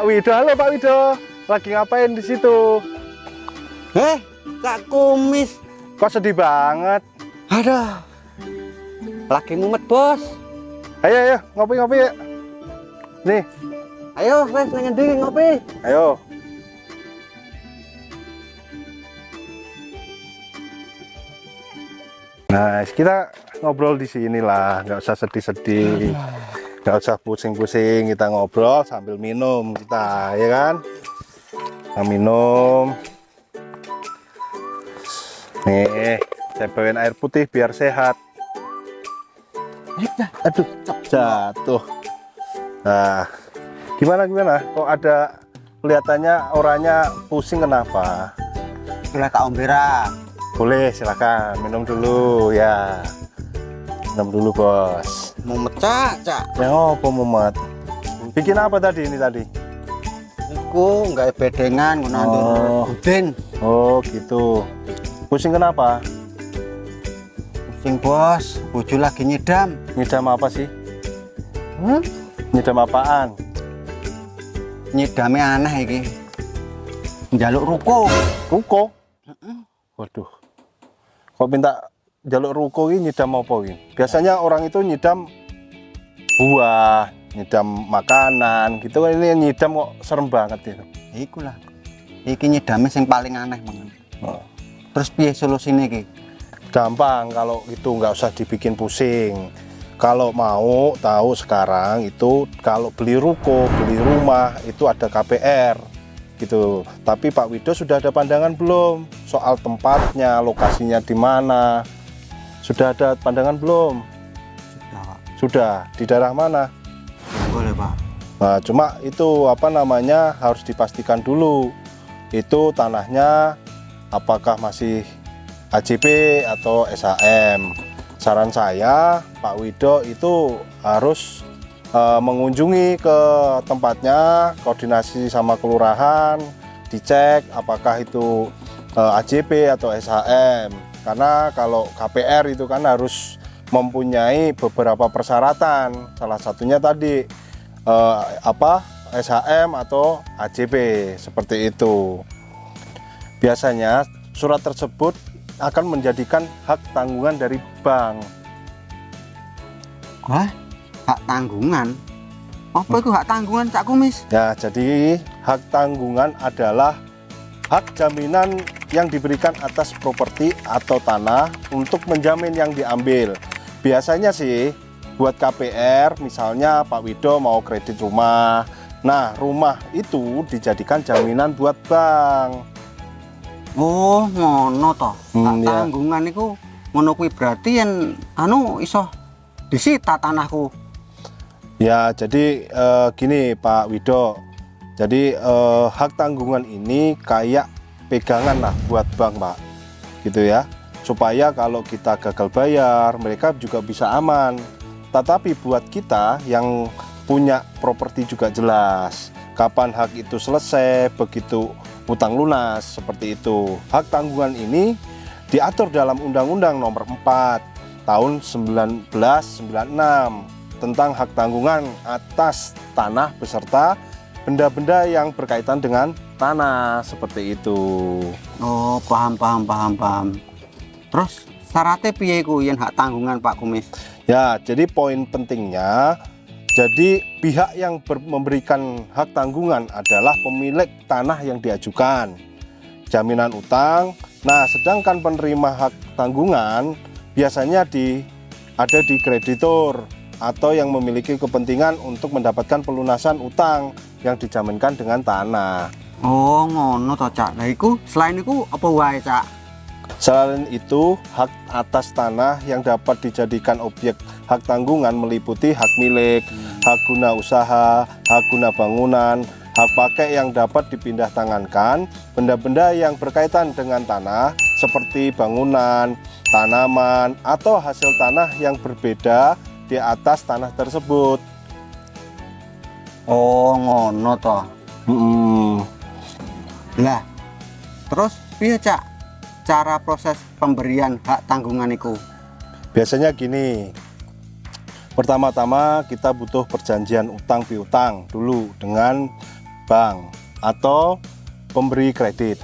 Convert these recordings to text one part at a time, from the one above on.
Wido. Halo Pak Wido, lagi ngapain di situ? Cak Kumis. Kok sedih banget? Aduh, lagi mumet bos. Ayo ngopi ya. Nih, Ayo wes nang ngendi ngopi. ayo. Nah, kita ngobrol di sini lah, nggak usah sedih-sedih, nggak usah pusing-pusing. Kita ngobrol sambil minum kita, ya kan? Nah, minum. Nih, saya bawain air putih biar sehat. Aduh, jatuh. Nah, gimana? Kok ada kelihatannya orangnya pusing, kenapa? Boleh tak ombera. Boleh, silakan minum dulu ya. Minum dulu bos. Mumet cak. Ya apa mumet? Bikin apa tadi ini tadi? Iku nggak bedengan Oh. Udin. Oh gitu. Pusing kenapa? Pusing bos, bojo lagi nyidam. Nyidam apa sih? Nyidam apaan? Nyidame aneh iki. Njaluk ruko. Ruko? Waduh. Kok minta jaluk ruko ini nyidam apa ini? Biasanya orang itu nyidam buah, nyidam makanan gitu kan, ini nyidam kok serem banget itu. Iku lah. Iki nyidame sing paling aneh banget. Oh. Terus piye solusine iki? Gampang kalau itu, nggak usah dibikin pusing. Kalau mau tahu sekarang itu kalau beli ruko, beli rumah itu ada KPR gitu. Tapi Pak Wido sudah ada pandangan belum soal tempatnya, lokasinya di mana? Sudah ada pandangan belum? Sudah, Pak. Sudah. Di daerah mana? Boleh, Pak. Nah, cuma itu apa namanya harus dipastikan dulu. Itu tanahnya apakah masih AJP atau SHM. Saran saya Pak Wido itu harus mengunjungi ke tempatnya, koordinasi sama kelurahan, dicek apakah itu AJP atau SHM. Karena kalau KPR itu kan harus mempunyai beberapa persyaratan. Salah satunya tadi SHM atau AJP seperti itu. Biasanya surat tersebut akan menjadikan hak tanggungan dari bank. Wah, hak tanggungan? Apa itu hak tanggungan Cak Kumis? Ya, jadi hak tanggungan adalah hak jaminan yang diberikan atas properti atau tanah untuk menjamin yang diambil. Biasanya sih buat KPR, misalnya Pak Wido mau kredit rumah. Nah, rumah itu dijadikan jaminan buat bank. Oh, ngono toh. Hak Ya. tanggungan iku ngono kuwi berarti yen iso disita tanahku. Ya, jadi gini Pak Wido. Jadi hak tanggungan ini kayak pegangan lah buat bank, Pak. Gitu ya. Supaya kalau kita gagal bayar, mereka juga bisa aman. Tetapi buat kita yang punya properti juga jelas kapan hak itu selesai, begitu utang lunas, seperti itu. Hak tanggungan ini diatur dalam Undang-Undang Nomor 4 Tahun 1996 tentang hak tanggungan atas tanah beserta benda-benda yang berkaitan dengan tanah, seperti itu. Oh, paham. Terus syaratnya piye iku yen hak tanggungan Pak Kumis? Ya, jadi poin pentingnya, jadi pihak yang memberikan hak tanggungan adalah pemilik tanah yang diajukan jaminan utang. Nah, sedangkan penerima hak tanggungan biasanya ada di kreditur atau yang memiliki kepentingan untuk mendapatkan pelunasan utang yang dijaminkan dengan tanah. Oh, ngono toh Cak. Lah iku selain iku apa wae Cak? Selain itu, hak atas tanah yang dapat dijadikan objek hak tanggungan meliputi hak milik, hak guna usaha, hak guna bangunan, hak pakai yang dapat dipindah tangankan, benda-benda yang berkaitan dengan tanah seperti bangunan, tanaman, atau hasil tanah yang berbeda di atas tanah tersebut. Oh, ngono toh. Lah, terus piye Cak cara proses pemberian hak tanggungan itu? Biasanya gini, pertama-tama kita butuh perjanjian utang piutang dulu dengan bank atau pemberi kredit.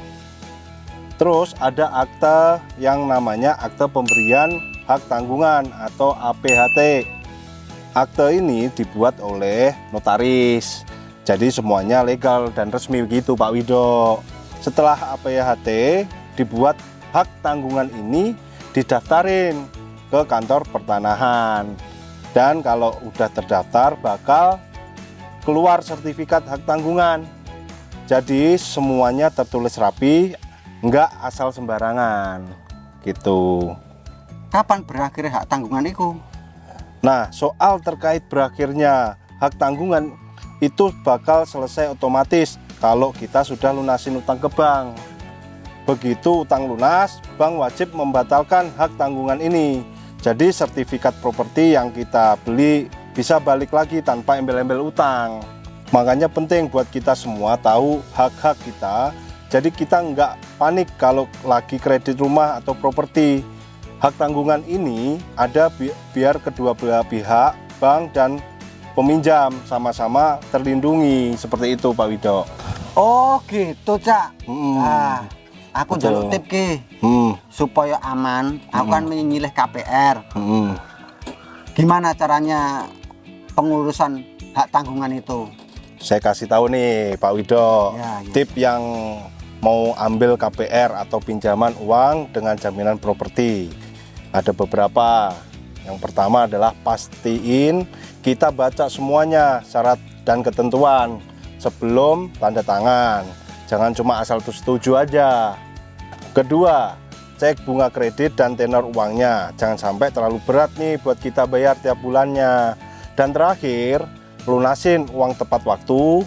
Terus ada akte yang namanya akte pemberian hak tanggungan atau APHT. Akte ini dibuat oleh notaris. Jadi semuanya legal dan resmi begitu Pak Wido. Setelah APHT dibuat, hak tanggungan ini didaftarin ke kantor pertanahan. Dan kalau udah terdaftar bakal keluar sertifikat hak tanggungan. Jadi semuanya tertulis rapi, enggak asal sembarangan gitu. Kapan berakhir hak tanggungan itu? Nah, soal terkait berakhirnya hak tanggungan itu bakal selesai otomatis kalau kita sudah lunasin utang ke bank. Begitu utang lunas, bank wajib membatalkan hak tanggungan ini. Jadi sertifikat properti yang kita beli bisa balik lagi tanpa embel-embel utang. Makanya penting buat kita semua tahu hak-hak kita. Jadi kita nggak panik kalau lagi kredit rumah atau properti. Hak tanggungan ini ada biar kedua belah pihak, bank dan peminjam sama-sama terlindungi, seperti itu Pak Wido. Oh gitu Cak. Nah, aku Betul. jaluk tip ki supaya aman. Aku kan menyilih KPR. Gimana caranya pengurusan hak tanggungan itu? Saya kasih tahu nih Pak Wido, Ya, ya. tip yang mau ambil KPR atau pinjaman uang dengan jaminan properti. Ada beberapa. Yang pertama adalah pastiin kita baca semuanya syarat dan ketentuan sebelum tanda tangan. Jangan cuma asal setuju aja. Kedua, cek bunga kredit dan tenor uangnya. Jangan sampai terlalu berat nih buat kita bayar tiap bulannya. Dan terakhir, lunasin uang tepat waktu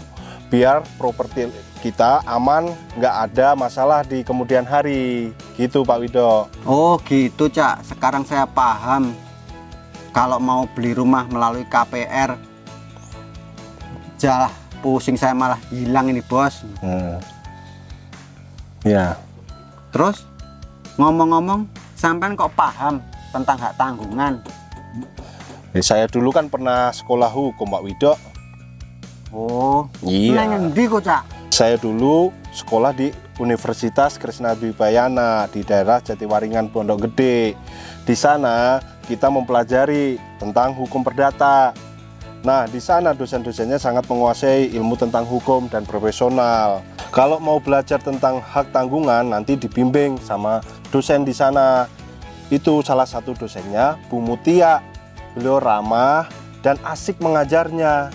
biar properti kita aman, nggak ada masalah di kemudian hari. Gitu Pak Wido. Oh gitu Cak. Sekarang saya paham. Kalau mau beli rumah melalui KPR, jalah pusing saya malah hilang ini bos. Ya. Terus ngomong-ngomong, sampean kok paham tentang hak tanggungan? Saya dulu kan pernah sekolah hukum Pak Wido. Oh, Iya. nang endi kok Cak? Saya dulu sekolah di Universitas Krisnadwipayana di daerah Jatiwaringin Pondok Gede. Di sana kita mempelajari tentang hukum perdata. Nah, di sana dosen-dosennya sangat menguasai ilmu tentang hukum dan profesional. Kalau mau belajar tentang hak tanggungan nanti dibimbing sama dosen di sana. Itu salah satu dosennya Bu Mutia. Beliau ramah dan asik mengajarnya.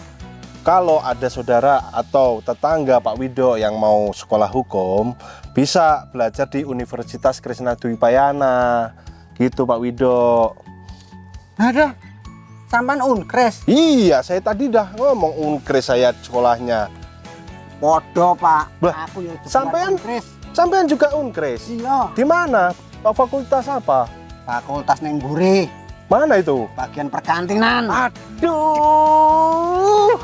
Kalau ada saudara atau tetangga Pak Wido yang mau sekolah hukum, bisa belajar di Universitas Krisnadwipayana. Gitu Pak Wido. Ada, sampean unkres. Iya, saya tadi dah ngomong unkris saya sekolahnya. Podo Pak. Lah, Aku ya juga sampean? unkres. Sampean juga unkris? Iya. Di mana? Pak fakultas apa? Fakultas neng Buri, Mana itu? bagian perkantinan. Aduh.